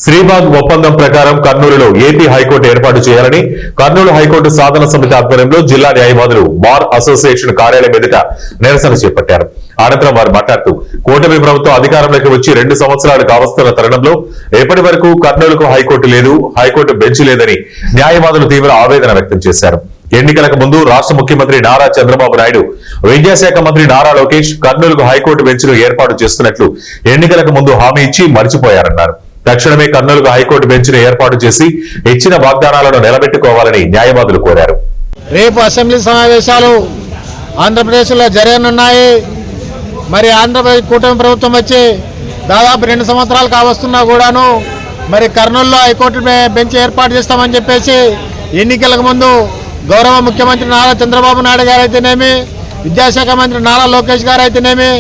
శ్రీబాగ్ ఒప్పందం ప్రకారం కర్నూలులో ఏపీ హైకోర్టు ఏర్పాటు చేయాలని కర్నూలు హైకోర్టు సాధన సమితి ఆధ్వర్యంలో జిల్లా న్యాయవాదులు బార్ అసోసియేషన్ కార్యాలయం ఎదుట నిరసన చేపట్టారు. అనంతరం వారు మాట్లాడుతూ కూటమి ప్రభుత్వం అధికారంలోకి వచ్చి 2 సంవత్సరాలు కావస్తున్న తరుణంలో ఎప్పటి వరకు కర్నూలుకు హైకోర్టు లేదు, హైకోర్టు బెంచ్ లేదని న్యాయవాదులు తీవ్ర ఆవేదన వ్యక్తం చేశారు. ఎన్నికలకు ముందు రాష్ట్ర ముఖ్యమంత్రి నారా చంద్రబాబు నాయుడు, విద్యాశాఖ మంత్రి నారా లోకేష్ కర్నూలుకు హైకోర్టు బెంచ్ను ఏర్పాటు చేస్తున్నట్లు ఎన్నికలకు ముందు హామీ ఇచ్చి మర్చిపోయారన్నారు. తక్షణమే కర్నూలుకు హైకోర్టు బెంచ్ను ఏర్పాటు చేసి ఇచ్చిన వాగ్దానాలను నిలబెట్టుకోవాలని న్యాయవాదులు కోరారు. రేపు అసెంబ్లీ సమావేశాలు ఆంధ్రప్రదేశ్లో జరగనున్నాయి. మరి ఆంధ్రప్రదేశ్ కూటమి ప్రభుత్వం వచ్చి దాదాపు 2 సంవత్సరాలు కావస్తున్నా కూడాను మరి కర్నూలులో హైకోర్టు బెంచ్ ఏర్పాటు చేస్తామని చెప్పేసి ఎన్నికలకు ముందు గౌరవ ముఖ్యమంత్రి నారా చంద్రబాబు నాయుడు గారు అయితేనేమి, విద్యాశాఖ మంత్రి నారా లోకేష్ గారు అయితేనేమి,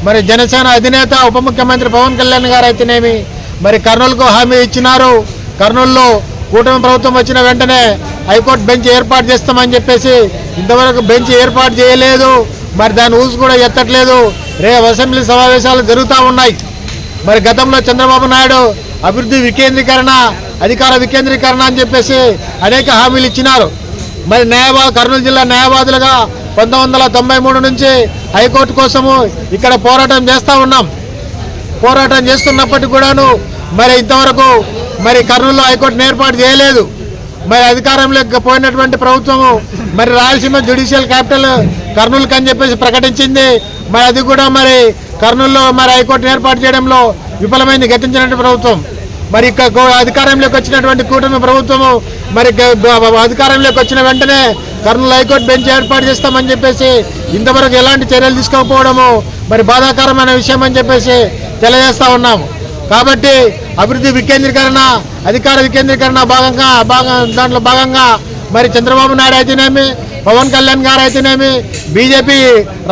మరి జనసేన అధినేత ఉప ముఖ్యమంత్రి పవన్ కళ్యాణ్ గారు అయితేనేమి మరి కర్నూలుకు హామీ ఇచ్చినారు. కర్నూలులో కూటమి ప్రభుత్వం వచ్చిన వెంటనే హైకోర్టు బెంచ్ ఏర్పాటు చేస్తామని చెప్పేసి ఇంతవరకు బెంచ్ ఏర్పాటు చేయలేదు. మరి దాని ఊసు కూడా ఎత్తట్లేదు. రేపు అసెంబ్లీ సమావేశాలు జరుగుతూ ఉన్నాయి. మరి గతంలో చంద్రబాబు నాయుడు అభివృద్ధి వికేంద్రీకరణ, అధికార వికేంద్రీకరణ అని చెప్పేసి అనేక హామీలు ఇచ్చినారు. మరి కర్నూలు జిల్లా న్యాయవాదులుగా 1993 నుంచి హైకోర్టు కోసము ఇక్కడ పోరాటం చేస్తూ ఉన్నాం. పోరాటం చేస్తున్నప్పటికీ కూడాను మరి ఇంతవరకు మరి కర్నూలులో హైకోర్టును ఏర్పాటు చేయలేదు. మరి అధికారంలోకి పోయినటువంటి ప్రభుత్వము మరి రాయలసీమ జ్యుడిషియల్ క్యాపిటల్ కర్నూలుకి అని చెప్పేసి ప్రకటించింది. మరి అది కూడా మరి కర్నూలులో మరి హైకోర్టును ఏర్పాటు చేయడంలో విఫలమైంది గతించినటువంటి ప్రభుత్వం. మరి ఇక్కడ అధికారంలోకి వచ్చినటువంటి కూటమి ప్రభుత్వము మరి అధికారంలోకి వచ్చిన వెంటనే కర్నూలు హైకోర్టు బెంచ్ ఏర్పాటు చేస్తామని చెప్పేసి ఇంతవరకు ఎలాంటి చర్యలు తీసుకోకపోవడము మరి బాధాకరమైన విషయం అని చెప్పేసి తెలియజేస్తూ ఉన్నాము. కాబట్టి అభివృద్ధి వికేంద్రీకరణ, అధికార వికేంద్రీకరణ దాంట్లో భాగంగా మరి చంద్రబాబు నాయుడు అయితేనేమి, పవన్ కళ్యాణ్ గారు అయితేనేమి, బీజేపీ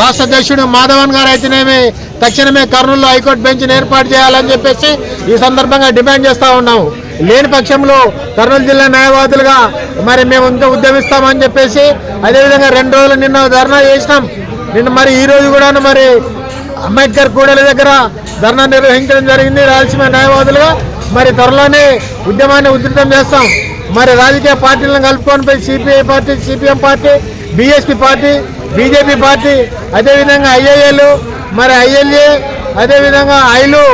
రాష్ట్ర అధ్యక్షుడు మాధవన్ గారు అయితేనేమి తక్షణమే కర్నూలులో హైకోర్టు బెంచ్ను ఏర్పాటు చేయాలని చెప్పేసి ఈ సందర్భంగా డిమాండ్ చేస్తూ ఉన్నాము. లేని పక్షంలో కర్నూలు జిల్లా న్యాయవాదులుగా మరి మేము ఇంకా ఉద్యమిస్తామని చెప్పేసి అదేవిధంగా 2 రోజులు నిన్న ధర్నా చేసినాం. మరి ఈ రోజు కూడా మరి అంబేద్కర్ కూడలి దగ్గర ధర్నా నిర్వహించడం జరిగింది రాయలసీమ న్యాయవాదులుగా. మరి త్వరలోనే ఉద్యమాన్ని ఉధృతం చేస్తాం. మరి రాజకీయ పార్టీలను కలుపుకొని CPI party, CPM party, BSP party, BJP party, అదేవిధంగా ఐఏఏలు, మరి ఐఎల్ఏ, అదేవిధంగా ఐలు,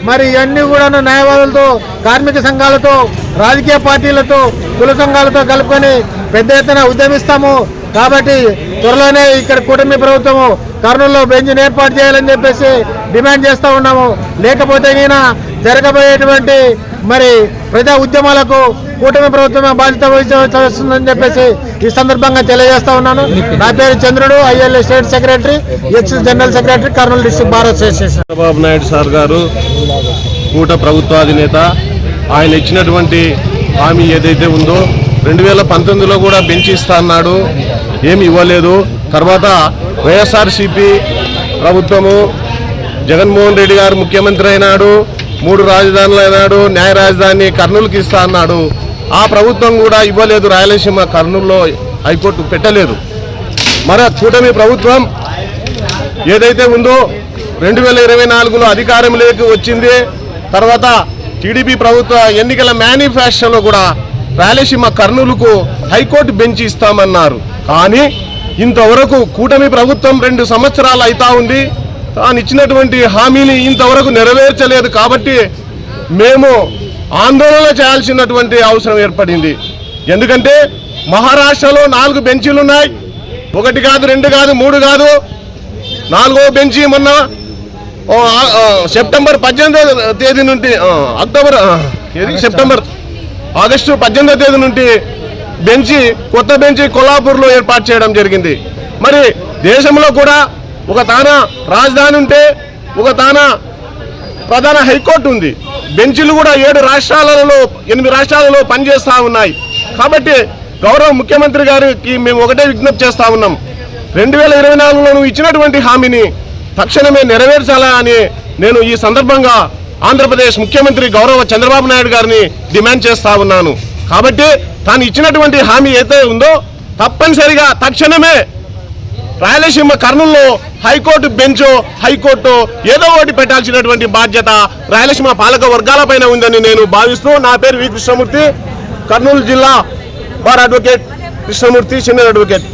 మరి ఇవన్నీ కూడా న్యాయవాదులతో, కార్మిక సంఘాలతో, రాజకీయ పార్టీలతో, కుల సంఘాలతో కలుపుకొని పెద్ద ఎత్తున ఉద్యమిస్తాము. కాబట్టి త్వరలోనే ఇక్కడ కూటమి ప్రభుత్వము కర్నూలులో బెంచ్ను ఏర్పాటు చేయాలని చెప్పేసి డిమాండ్ చేస్తూ ఉన్నాము. లేకపోతే ఈయన జరగబోయేటువంటి మరి ప్రజా ఉద్యమాలకు కూటమి ప్రభుత్వమే బాధ్యత వహిస్తుందని చెప్పేసి ఈ సందర్భంగా తెలియజేస్తా ఉన్నాను. నా పేరు చంద్రుడు, ILA state secretary, X general secretary, Kurnool district bar association. Chandrababu Naidu sir గారు కూట ప్రభుత్వాధినేత, ఆయన ఇచ్చినటువంటి హామీ ఏదైతే ఉందో 2019లో కూడా బెంచ్ ఇస్తా అన్నాడు, ఏమి ఇవ్వలేదు. తర్వాత వైఎస్ఆర్సీపీ ప్రభుత్వము, జగన్మోహన్ రెడ్డి గారు ముఖ్యమంత్రి అయినాడు, 3 రాజధానులు అయినాడు, న్యాయ రాజధాని కర్నూలుకి ఇస్తా అన్నాడు. ఆ ప్రభుత్వం కూడా ఇవ్వలేదు. రాయలసీమ కర్నూలులో హైకోర్టు పెట్టలేదు. మరి కూటమి ప్రభుత్వం ఏదైతే ఉందో 2024లో అధికారంలోకి వచ్చింది. తర్వాత టీడీపీ ప్రభుత్వ ఎన్నికల మేనిఫెస్టోలో కూడా రాయలసీమ కర్నూలుకు హైకోర్టు బెంచ్ ఇస్తామన్నారు. కానీ ఇంతవరకు కూటమి ప్రభుత్వం 2 సంవత్సరాలు అవుతా ఉంది. తాను ఇచ్చినటువంటి హామీని ఇంతవరకు నెరవేర్చలేదు. కాబట్టి మేము ఆందోళన చేయాల్సినటువంటి అవసరం ఏర్పడింది. ఎందుకంటే మహారాష్ట్రలో 4 బెంచీలు ఉన్నాయి. 1 కాదు, 2 కాదు, 3 కాదు, 4వ బెంచీ మొన్న సెప్టెంబర్ 18వ తేదీ నుండి ఆగస్టు 18వ తేదీ నుండి కొత్త బెంచీ కొల్లాపూర్లో ఏర్పాటు చేయడం జరిగింది. మరి దేశంలో కూడా ఒక తాన రాజధాని ఉంటే ఒక తాన ప్రధాన హైకోర్టు ఉంది. బెంచీలు కూడా 8 రాష్ట్రాలలో పనిచేస్తూ ఉన్నాయి. కాబట్టి గౌరవ ముఖ్యమంత్రి గారికి మేము ఒకటే విజ్ఞప్తి చేస్తూ ఉన్నాం, 2024లో నువ్వు ఇచ్చినటువంటి హామీని తక్షణమే నెరవేర్చాలా అని నేను ఈ సందర్భంగా ఆంధ్రప్రదేశ్ ముఖ్యమంత్రి గౌరవ చంద్రబాబు నాయుడు గారిని డిమాండ్ చేస్తూ ఉన్నాను. కాబట్టి తాను ఇచ్చినటువంటి హామీ ఏదైతే ఉందో తప్పనిసరిగా తక్షణమే రాయలసీమ కర్నూలులో హైకోర్టు బెంచ్ హైకోర్టు ఏదో ఒకటి పెట్టాల్సినటువంటి బాధ్యత రాయలసీమ పాలక వర్గాలపైన ఉందని నేను భావిస్తూ, నా పేరు వి కృష్ణమూర్తి, కర్నూలు జిల్లా bar advocate Krishnamurthy, senior advocate.